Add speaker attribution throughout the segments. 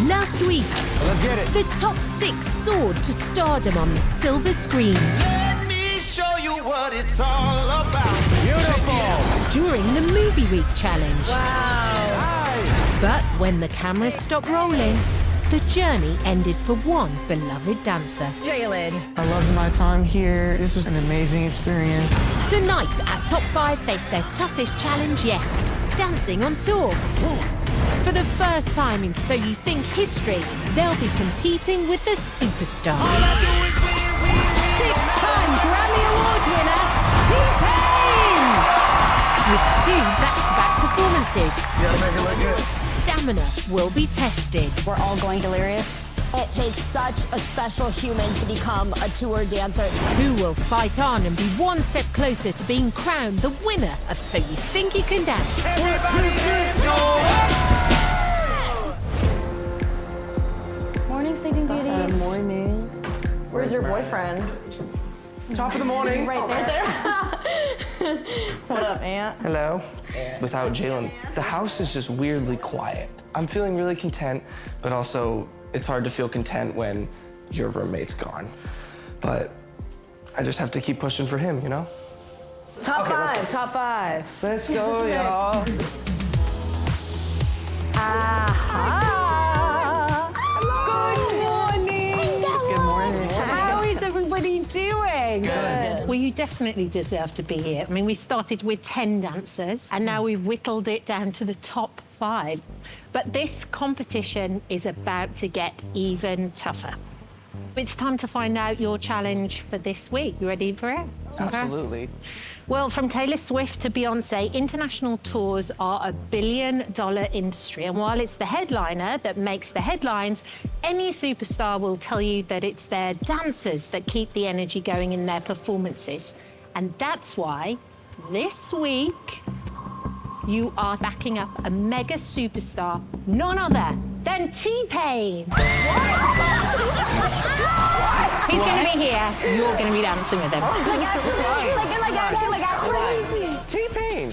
Speaker 1: Last week,
Speaker 2: Let's get it.
Speaker 1: the top 6 soared to stardom on the silver screen.
Speaker 3: Let me show you what it's all about.
Speaker 2: Beautiful.
Speaker 1: During the Movie Week challenge.
Speaker 2: Nice.
Speaker 1: But when the cameras stopped rolling, the journey ended for one beloved dancer.
Speaker 4: Jalen.
Speaker 5: I loved my time here. This was an amazing experience.
Speaker 1: Tonight, our top 5 face their toughest challenge yet, dancing on tour. For the first time in So You Think history, they'll be competing with the superstar.
Speaker 4: 6-time Grammy Awards winner, T-Pain.
Speaker 1: With 2 back-to-back performances,
Speaker 2: You gotta make it look good.
Speaker 1: stamina will be tested.
Speaker 4: We're all going delirious.
Speaker 6: It takes such a special human to become a tour dancer.
Speaker 1: Who will fight on and be one step closer to being crowned the winner of So You Think You Can Dance?
Speaker 6: Morning, Sleeping Beauties.
Speaker 5: Good morning.
Speaker 6: Where's your boyfriend?
Speaker 5: Top of the morning.
Speaker 6: Right there.
Speaker 4: What up, Aunt?
Speaker 5: Hello. Without Jalen, the house is just weirdly quiet. I'm feeling really content, but also it's hard to feel content when your roommate's gone. But I just have to keep pushing for him, you know?
Speaker 4: Top 5, top 5.
Speaker 5: Let's go, y'all.
Speaker 4: Good morning.
Speaker 5: Good morning.
Speaker 4: How is everybody doing?
Speaker 5: Good.
Speaker 7: Well, you definitely deserve to be here. I mean, we started with 10 dancers, and now we've whittled it down to the top 5. But this competition is about to get even tougher. It's time to find out your challenge for this week. You ready for it? Okay.
Speaker 5: Absolutely.
Speaker 7: Well, from Taylor Swift to Beyonce, international tours are a billion-dollar industry. And while it's the headliner that makes the headlines, any superstar will tell you that it's their dancers that keep the energy going in their performances. And that's why this week you are backing up a mega superstar, none other than T-Pain. He's going to be here. You're going to be dancing with him.
Speaker 5: T-Pain.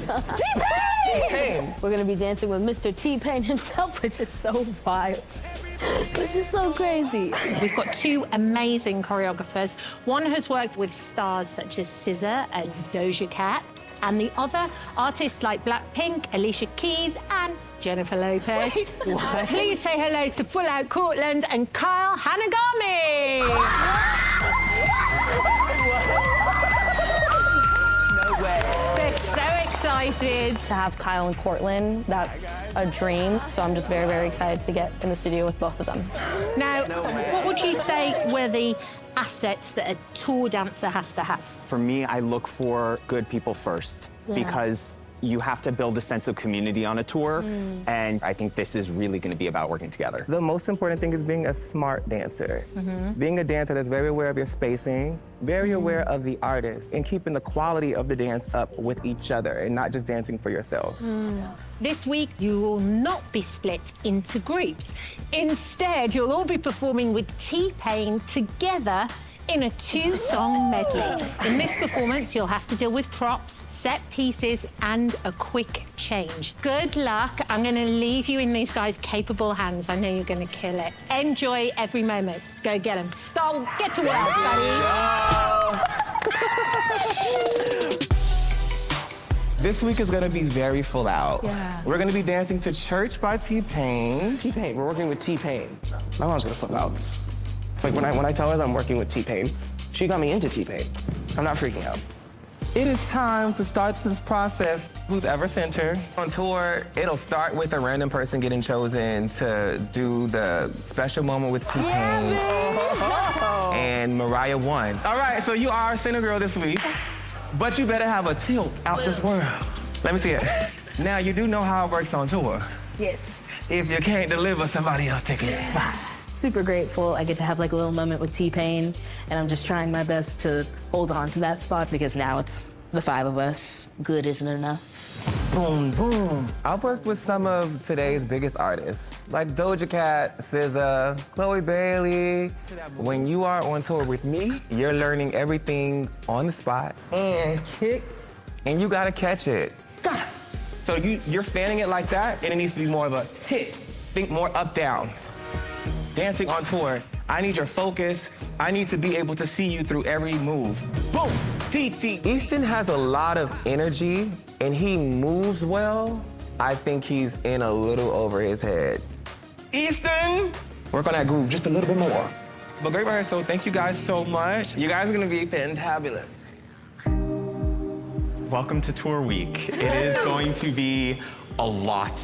Speaker 5: T-Pain.
Speaker 6: We're gonna be dancing with Mr. T-Pain himself, which is so wild. Which is so crazy.
Speaker 7: We've got 2 amazing choreographers. One has worked with stars such as SZA and Doja Cat, and the other, artists like Blackpink, Alicia Keys, and Jennifer Lopez. Please say hello to Full Out Cortland and Kyle Hanagami.
Speaker 5: No way.
Speaker 7: They're so excited.
Speaker 4: To have Kyle and Cortland, that's a dream. So I'm just very, very excited to get in the studio with both of them.
Speaker 7: Now, what would you say were the assets that a tour dancer has to have?
Speaker 8: For me, I look for good people first because you have to build a sense of community on a tour, and I think this is really going to be about working together.
Speaker 9: The most important thing is being a smart dancer. Being a dancer that's very aware of your spacing, very aware of the artist, and keeping the quality of the dance up with each other and not just dancing for yourself.
Speaker 7: This week, you will not be split into groups. Instead, you'll all be performing with T-Pain together in a 2-song medley. In this performance, you'll have to deal with props, set pieces, and a quick change. Good luck. I'm going to leave you in these guys' capable hands. I know you're going to kill it. Enjoy every moment. Go get them. Start, get to work, buddy.
Speaker 9: This week is gonna be very full out.
Speaker 7: Yeah.
Speaker 9: We're gonna be dancing to Church by T-Pain.
Speaker 5: T-Pain. We're working with T-Pain. My mom's gonna flip out. Like when I tell her that I'm working with T-Pain, she got me into T-Pain. I'm not freaking out.
Speaker 9: It is time to start this process. Who's ever sent her? On tour, it'll start with a random person getting chosen to do the special moment with T-Pain. And Mariah won. All right, so you are a center girl this week, but you better have a tilt out this world. Let me see it. Now, you do know how it works on tour.
Speaker 4: Yes.
Speaker 9: If you can't deliver, somebody else take your spot.
Speaker 10: Super grateful. I get to have like a little moment with T-Pain, and I'm just trying my best to hold on to that spot because now it's the 5 of us. Good isn't enough.
Speaker 9: Boom, boom. I've worked with some of today's biggest artists, like Doja Cat, SZA, Chloe Bailey. When you are on tour with me, you're learning everything on the spot. And kick. And you gotta catch it. So you're fanning it like that, and it needs to be more of a hit. Think more up, down. dancing on tour, I need your focus. I need to be able to see you through every move. Boom, T. Easton has a lot of energy and he moves well. I think he's in a little over his head. Easton! Work on that groove just a little bit more. But great rehearsal, thank you guys so much. You guys are gonna be fantabulous.
Speaker 8: Welcome to Tour Week. It is going to be a lot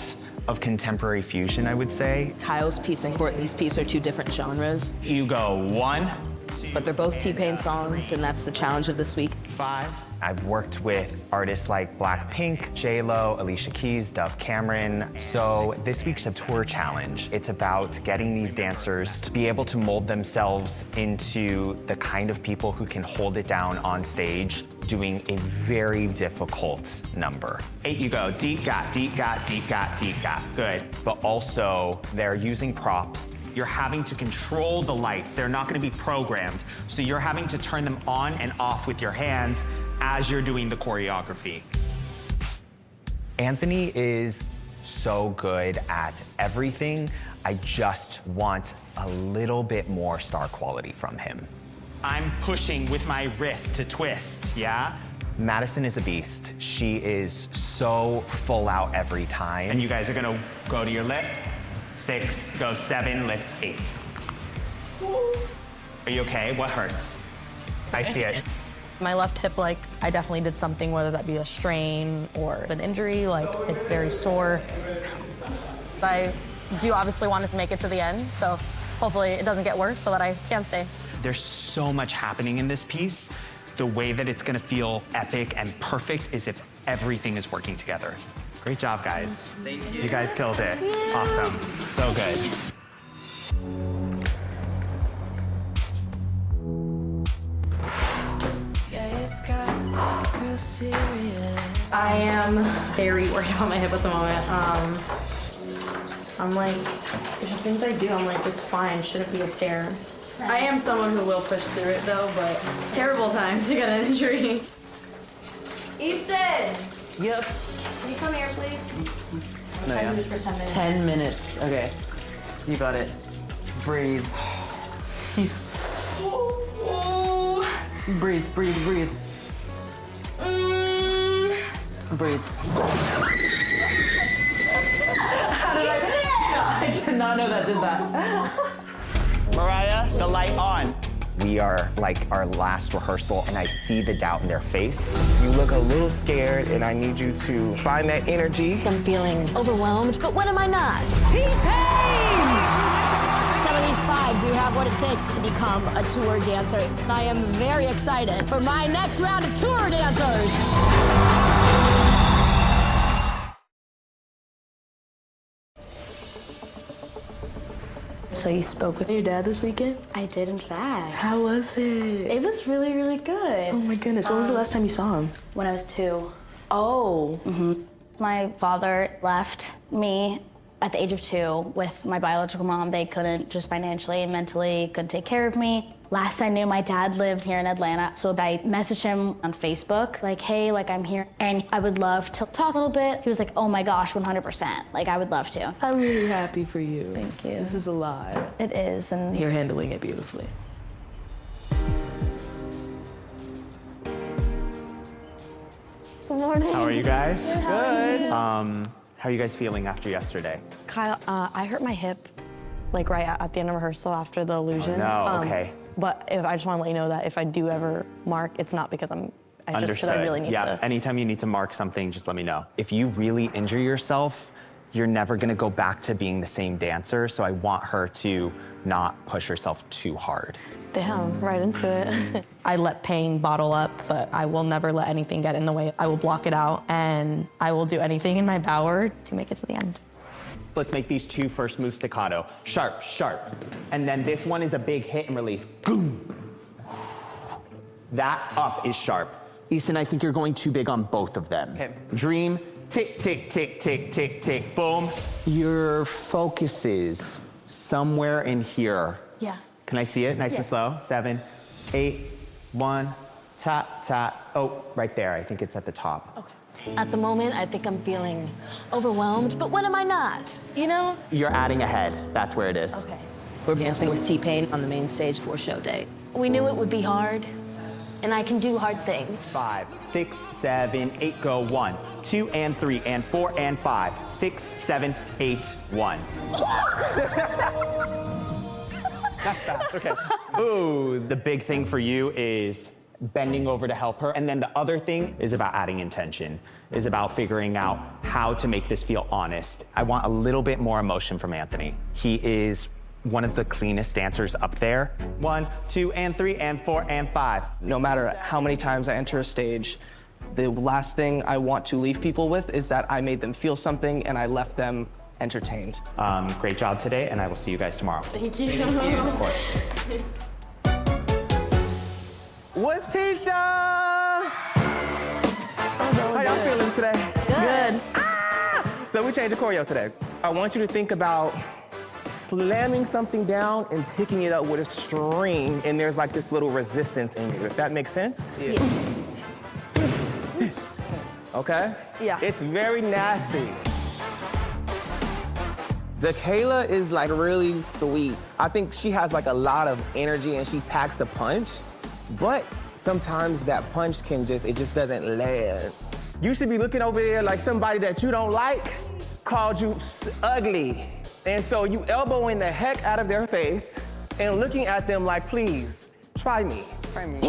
Speaker 8: of contemporary fusion, I would say.
Speaker 10: Kyle's piece and Courtney's piece are two different genres,
Speaker 8: You go 1,
Speaker 10: but they're both T-Pain songs, and that's the challenge of this week.
Speaker 8: 5. I've worked with artists like Blackpink, J-Lo, Alicia Keys, Dove Cameron. So this week's a tour challenge. It's about getting these dancers to be able to mold themselves into the kind of people who can hold it down on stage, doing a very difficult number. 8, you go, deep got, deep got, deep got, deep got. Good. But also, they're using props. You're having to control the lights. They're not gonna be programmed. So you're having to turn them on and off with your hands as you're doing the choreography. Anthony is so good at everything. I just want a little bit more star quality from him. I'm pushing with my wrist to twist, yeah? Madison is a beast. She is so full out every time. And you guys are gonna go to your lip. 6, go 7, lift 8. Are you okay? What hurts? I see it.
Speaker 4: My left hip, like, I definitely did something, whether that be a strain or an injury, like, it's very sore. I do obviously want to make it to the end, so hopefully it doesn't get worse so that I can stay.
Speaker 8: There's so much happening in this piece. The way that it's gonna feel epic and perfect is if everything is working together. Great job, guys. Thank you. You guys killed it. Awesome. So good.
Speaker 4: I am very worried about my hip at the moment. I'm like, there's just things I do, I'm like, it's fine, shouldn't be a tear. I am someone who will push through it though, but terrible time to get an injury. Easton!
Speaker 11: Yep.
Speaker 4: Can you come here, please?
Speaker 11: No, yeah.
Speaker 4: For 10 minutes.
Speaker 11: 10 minutes. Okay. You got it. Breathe. Breathe, breathe, breathe. Breathe. How did I did not know that did that.
Speaker 8: Mariah, the light on. We are like our last rehearsal and I see the doubt in their face.
Speaker 9: You look a little scared and I need you to find that energy.
Speaker 10: I'm feeling overwhelmed, but when am I not?
Speaker 1: T-Pain! Some of these 5 do have what it takes to become a tour dancer. I am very excited for my next round of tour dancers.
Speaker 4: So you spoke with your dad this weekend?
Speaker 6: I did, in fact.
Speaker 4: How was it?
Speaker 6: It was really, really good.
Speaker 4: Oh my goodness, when was the last time you saw him?
Speaker 6: When I was 2.
Speaker 4: Oh.
Speaker 6: My father left me at the age of 2 with my biological mom. They couldn't, just financially and mentally, couldn't take care of me. Last I knew, my dad lived here in Atlanta, so I messaged him on Facebook, like, hey, like, I'm here, and I would love to talk a little bit. He was like, oh my gosh, 100%. Like, I would love to.
Speaker 4: I'm really happy for you.
Speaker 6: Thank you.
Speaker 4: This is a lot.
Speaker 6: It is, and
Speaker 4: You're handling it beautifully.
Speaker 6: good morning.
Speaker 8: How are you guys?
Speaker 6: Good, how are you?
Speaker 8: How are you guys feeling after yesterday?
Speaker 4: Kyle, I hurt my hip, like right at the end of rehearsal after the illusion.
Speaker 8: Oh, no, okay.
Speaker 4: But I just want to let you know that if I do ever mark, it's not because I just because I really need
Speaker 8: yeah,
Speaker 4: to.
Speaker 8: anytime you need to mark something, just let me know. If you really injure yourself, you're never gonna go back to being the same dancer, so I want her to not push herself too hard.
Speaker 4: Damn, right into it. I let pain bottle up, but I will never let anything get in the way. I will block it out, and I will do anything in my power to make it to the end.
Speaker 8: Let's make these 2 first moves staccato. Sharp, sharp. And then this one is a big hit and release. Boom. That up is sharp. Easton, I think you're going too big on both of them.
Speaker 11: Okay.
Speaker 8: Dream, tick, tick, tick, tick, tick, tick, boom. Your focus is somewhere in here.
Speaker 6: Yeah.
Speaker 8: Can I see it nice and slow? 7, 8, 1, tap, tap. Oh, right there. I think it's at the top.
Speaker 6: Okay. At the moment, I think I'm feeling overwhelmed, but when am I not? You know?
Speaker 8: You're adding a head. That's where it is.
Speaker 6: Okay.
Speaker 10: We're dancing with T-Pain on the main stage for show day.
Speaker 6: We knew it would be hard, and I can do hard things.
Speaker 8: 5, 6, 7, 8, go. 1, 2, and 3, and 4, and 5, 6, 7, 8, 1. That's fast, okay. Ooh, the big thing for you is bending over to help her. And then the other thing is about adding intention, is about figuring out how to make this feel honest. I want a little bit more emotion from Anthony. He is one of the cleanest dancers up there. 1, 2, and 3, and 4, and 5.
Speaker 5: No matter how many times I enter a stage, the last thing I want to leave people with is that I made them feel something and I left them entertained.
Speaker 8: Great job today, and I will see you guys tomorrow.
Speaker 11: Thank you.
Speaker 8: Of course.
Speaker 9: What's Tisha? How y'all feeling today?
Speaker 4: Good.
Speaker 9: So we changed the choreo today. I want you to think about slamming something down and picking it up with a string, and there's like this little resistance in you, if that makes sense?
Speaker 4: Yes.
Speaker 9: Okay?
Speaker 4: Yeah.
Speaker 9: It's very nasty. Dakayla is like really sweet. I think she has like a lot of energy and she packs a punch, but sometimes that punch can it just doesn't land. You should be looking over there like somebody that you don't like called you ugly. And so you elbowing the heck out of their face and looking at them like, please, try me. Try me.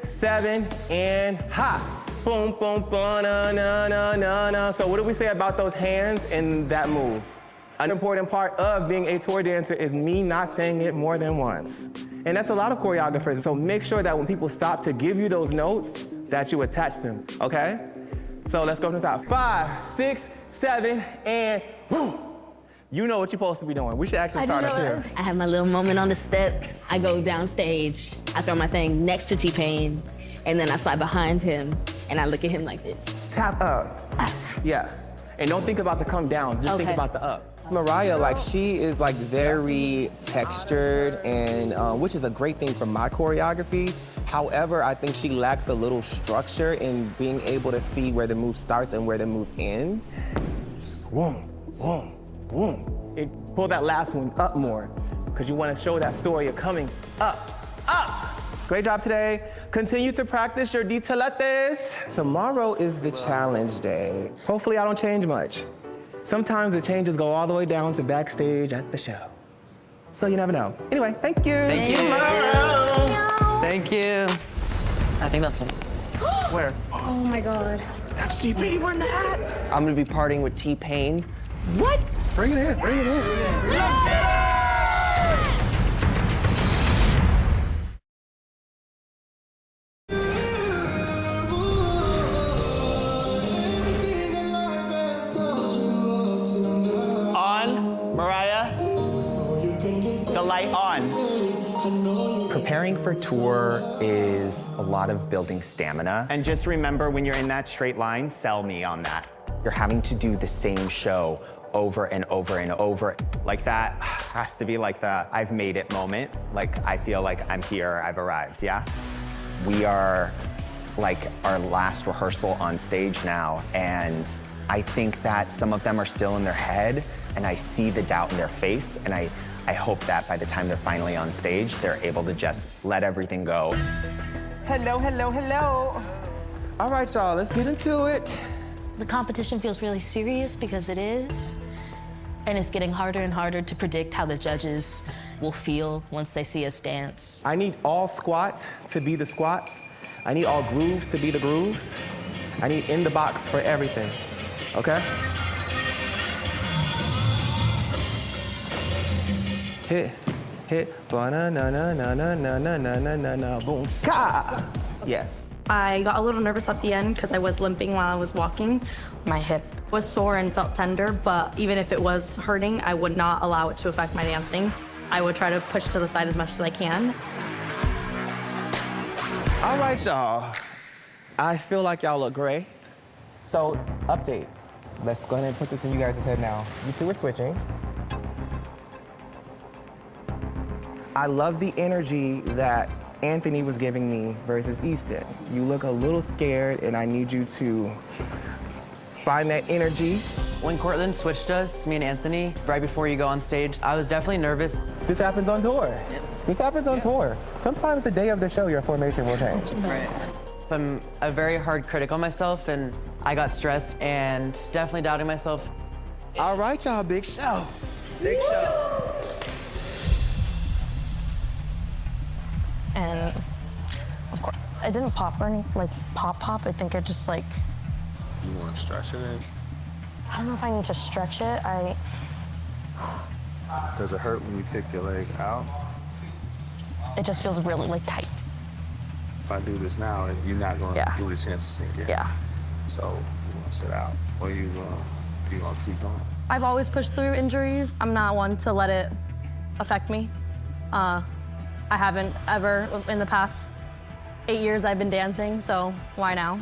Speaker 9: 7 and ha. Boom, boom, boom, na, na, na, na, na. So what do we say about those hands and that move? An important part of being a tour dancer is me not saying it more than once. And that's a lot of choreographers. So make sure that when people stop to give you those notes, that you attach them, okay? So let's go to the top. 5, 6, 7, and woo. You know what you're supposed to be doing. We should actually start up here.
Speaker 10: I have my little moment on the steps. I go downstage. I throw my thing next to T-Pain, and then I slide behind him, and I look at him like this.
Speaker 9: Tap up. Yeah. And don't think about the come down, just think about the up. Mariah, like she is like very textured and which is a great thing for my choreography. However, I think she lacks a little structure in being able to see where the move starts and where the move ends. Boom, boom, boom. Pull that last one up more because you want to show that story of coming up, up. Great job today. Continue to practice your detaletes. Tomorrow is the challenge day. Hopefully I don't change much. Sometimes the changes go all the way down to backstage at the show. So you never know. Anyway, thank you.
Speaker 11: Thank you.
Speaker 9: Tomorrow.
Speaker 11: Thank you. I think that's it.
Speaker 9: Where?
Speaker 6: Oh my God.
Speaker 9: That's T-Pain wearing the hat.
Speaker 5: I'm gonna be partying with T-Pain.
Speaker 9: What? Bring it in, bring it in.
Speaker 8: The light on. Preparing for tour is a lot of building stamina. And just remember, when you're in that straight line, sell me on that. You're having to do the same show over and over and over. Like that has to be like the I've made it moment. Like I feel like I'm here, I've arrived, yeah? We are like our last rehearsal on stage now, and I think that some of them are still in their head, and I see the doubt in their face, and I hope that by the time they're finally on stage, they're able to just let everything go.
Speaker 9: Hello, hello, hello. All right, y'all, let's get into it.
Speaker 6: The competition feels really serious because it is. And it's getting harder and harder to predict how the judges will feel once they see us dance.
Speaker 9: I need all squats to be the squats. I need all grooves to be the grooves. I need in the box for everything, okay? Hit, ba-na-na-na-na-na-na-na-na-na-na, boom, ka! Yes.
Speaker 12: I got a little nervous at the end because I was limping while I was walking. My hip was sore and felt tender, but even if it was hurting, I would not allow it to affect my dancing. I would try to push to the side as much as I can.
Speaker 9: All right, y'all. I feel like y'all look great. So, update. Let's go ahead and put this in you guys' head now. You two are switching. I love the energy that Anthony was giving me versus Easton. You look a little scared, and I need you to find that energy
Speaker 11: When Cortland switched us, me and Anthony, right before you go on stage, I was definitely nervous.
Speaker 9: This happens on tour. This happens on tour. Sometimes the day of the show, your formation will change.
Speaker 11: Right. I'm a very hard critic on myself, and I got stressed and definitely doubting myself.
Speaker 9: All right, y'all, big show.
Speaker 11: Big show.
Speaker 4: And of course, I didn't pop or anything, like pop. I think I just like.
Speaker 13: You want to stretch it in?
Speaker 4: I don't know if I need to stretch it.
Speaker 13: Does it hurt when you kick your leg out?
Speaker 4: It just feels really like tight.
Speaker 13: If I do this now, you're not going to give it a chance to sink in.
Speaker 4: Yeah.
Speaker 13: So you want to sit out, or you gonna keep going?
Speaker 12: I've always pushed through injuries. I'm not one to let it affect me. I haven't ever in the past 8 years I've been dancing, so why now?